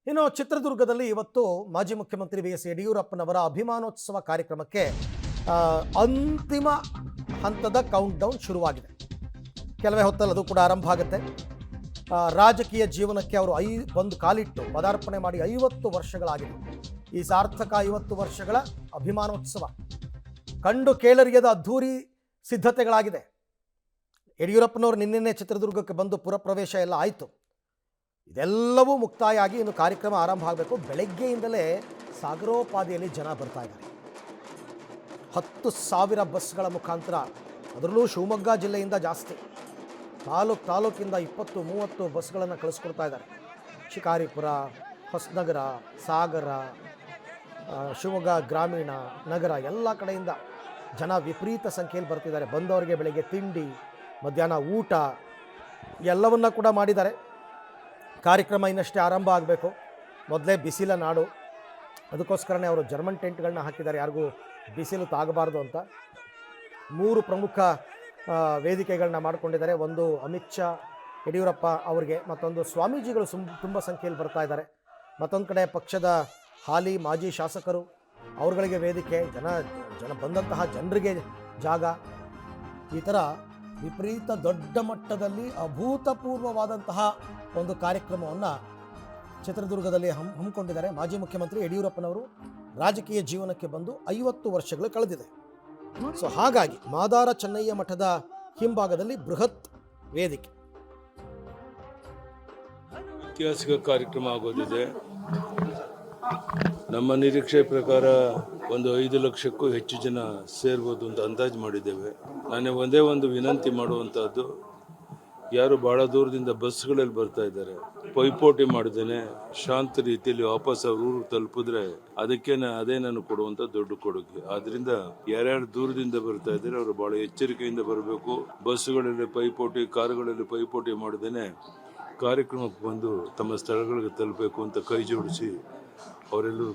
ಇನ್ನು ಚಿತ್ರದುರ್ಗದಲ್ಲಿ ಇವತ್ತು ಮಾಜಿ ಮುಖ್ಯಮಂತ್ರಿ ಬಿ.ಎಸ್. ಯಡಿಯೂರಪ್ಪನವರ ಅಭಿಮಾನೋತ್ಸವ ಕಾರ್ಯಕ್ರಮಕ್ಕೆ ಅಂತಿಮ ಹಂತದ ಕೌಂಟ್ ಡೌನ್ ಶುರುವಾಗಿದೆ. ಕೆಲವೇ ಹೊತ್ತಲ್ಲಿ ಅದು ಕೂಡ ಆರಂಭ ಆಗುತ್ತೆ. ರಾಜಕೀಯ ಜೀವನಕ್ಕೆ ಅವರು ಒಂದು ಕಾಲಿಟ್ಟು ಪದಾರ್ಪಣೆ ಮಾಡಿ 50 ವರ್ಷಗಳಾಗಿದೆ. ಈ ಸಾರ್ಥಕ 50 ವರ್ಷಗಳ ಅಭಿಮಾನೋತ್ಸವ ಕಂಡು ಕೇಳರಿಯದ ಅದ್ಧೂರಿ ಸಿದ್ಧತೆಗಳಾಗಿದೆ. ಯಡಿಯೂರಪ್ಪನವರು ನಿನ್ನೆ ಚಿತ್ರದುರ್ಗಕ್ಕೆ ಬಂದು ಪುರಪ್ರವೇಶ ಎಲ್ಲ ಆಯಿತು. ಇದೆಲ್ಲವೂ ಮುಕ್ತಾಯ ಆಗಿ ಇನ್ನು ಕಾರ್ಯಕ್ರಮ ಆರಂಭ ಆಗಬೇಕು. ಬೆಳಗ್ಗೆಯಿಂದಲೇ ಸಾಗರೋಪಾದಿಯಲ್ಲಿ ಜನ ಬರ್ತಾ ಇದ್ದಾರೆ. 10,000 ಬಸ್ಗಳ ಮುಖಾಂತರ, ಅದರಲ್ಲೂ ಶಿವಮೊಗ್ಗ ಜಿಲ್ಲೆಯಿಂದ ಜಾಸ್ತಿ, ತಾಲೂಕಿಂದ 20-30 ಬಸ್ಗಳನ್ನು ಕಳಿಸ್ಕೊಡ್ತಾ ಇದ್ದಾರೆ. ಶಿಕಾರಿಪುರ, ಹೊಸನಗರ, ಸಾಗರ, ಶಿವಮೊಗ್ಗ ಗ್ರಾಮೀಣ, ನಗರ ಎಲ್ಲ ಕಡೆಯಿಂದ ಜನ ವಿಪರೀತ ಸಂಖ್ಯೆಯಲ್ಲಿ ಬರ್ತಿದ್ದಾರೆ. ಬಂದವರಿಗೆ ಬೆಳಗ್ಗೆ ತಿಂಡಿ, ಮಧ್ಯಾಹ್ನ ಊಟ ಎಲ್ಲವನ್ನ ಕೂಡ ಮಾಡಿದ್ದಾರೆ. ಕಾರ್ಯಕ್ರಮ ಇನ್ನಷ್ಟೇ ಆರಂಭ ಆಗಬೇಕು. ಮೊದಲೇ ಬಿಸಿಲ ನಾಡು, ಅದಕ್ಕೋಸ್ಕರನೇ ಅವರು ಜರ್ಮನ್ ಟೆಂಟ್ಗಳನ್ನ ಹಾಕಿದ್ದಾರೆ, ಯಾರಿಗೂ ಬಿಸಿಲು ತಾಗಬಾರ್ದು ಅಂತ. 3 ಪ್ರಮುಖ ವೇದಿಕೆಗಳನ್ನ ಮಾಡಿಕೊಂಡಿದ್ದಾರೆ. ಒಂದು ಅಮಿತ್ ಶಾ ಯಡಿಯೂರಪ್ಪ ಅವರಿಗೆ, ಮತ್ತೊಂದು ಸ್ವಾಮೀಜಿಗಳು ತುಂಬ ಸಂಖ್ಯೆಯಲ್ಲಿ ಬರ್ತಾ ಇದ್ದಾರೆ, ಮತ್ತೊಂದು ಕಡೆ ಪಕ್ಷದ ಹಾಲಿ ಮಾಜಿ ಶಾಸಕರು ಅವರುಗಳಿಗೆ ವೇದಿಕೆ, ಜನ ಬಂದಂತಹ ಜನರಿಗೆ ಜಾಗ. ಈ ಥರ ವಿಪರೀತ ದೊಡ್ಡ ಮಟ್ಟದಲ್ಲಿ ಅಭೂತಪೂರ್ವವಾದಂತಹ ಒಂದು ಕಾರ್ಯಕ್ರಮವನ್ನು ಚಿತ್ರದುರ್ಗದಲ್ಲಿ ಹಮ್ಮಿಕೊಂಡಿದ್ದಾರೆ. ಮಾಜಿ ಮುಖ್ಯಮಂತ್ರಿ ಯಡಿಯೂರಪ್ಪನವರು ರಾಜಕೀಯ ಜೀವನಕ್ಕೆ ಬಂದು 50 ವರ್ಷಗಳು ಕಳೆದಿದೆ. ಸೊ ಹಾಗಾಗಿ ಮಾದಾರ ಚೆನ್ನಯ್ಯ ಮಠದ ಹಿಂಭಾಗದಲ್ಲಿ ಬೃಹತ್ ವೇದಿಕೆ, ಐತಿಹಾಸಿಕ ಕಾರ್ಯಕ್ರಮ ಆಗೋದಿದೆ. ನಮ್ಮ ನಿರೀಕ್ಷೆ ಪ್ರಕಾರ ಒಂದು 5 ಲಕ್ಷಕ್ಕೂ ಹೆಚ್ಚು ಜನ ಸೇರ್ಬೋದು ಅಂತ ಅಂದಾಜು ಮಾಡಿದ್ದೇವೆ. ನಾನು ಒಂದೇ ಒಂದು ವಿನಂತಿ ಮಾಡುವಂಥದ್ದು, ಯಾರು ಭಾಳ ದೂರದಿಂದ ಬಸ್ಗಳಲ್ಲಿ ಬರ್ತಾ ಇದ್ದಾರೆ, ಪೈಪೋಟಿ ಮಾಡ್ದೇನೆ ಶಾಂತ ರೀತಿಯಲ್ಲಿ ವಾಪಸ್ ಅವ್ರ ಊರು ತಲುಪಿದ್ರೆ ಅದೇ ನಾನು ಕೊಡುವಂಥ ದೊಡ್ಡ ಕೊಡುಗೆ. ಆದ್ರಿಂದ ಯಾರ್ಯಾರು ದೂರದಿಂದ ಬರ್ತಾ ಇದ್ದಾರೆ ಅವರು ಭಾಳ ಎಚ್ಚರಿಕೆಯಿಂದ ಬರಬೇಕು. ಬಸ್ಗಳಲ್ಲಿ ಪೈಪೋಟಿ, ಕಾರುಗಳಲ್ಲಿ ಪೈಪೋಟಿ ಮಾಡ್ದೇನೆ ಕಾರ್ಯಕ್ರಮಕ್ಕೆ ಬಂದು ತಮ್ಮ ಸ್ಥಳಗಳಿಗೆ ತಲುಪಬೇಕು ಅಂತ ಕೈ ಜೋಡಿಸಿ ಅವರೆಲ್ಲರೂ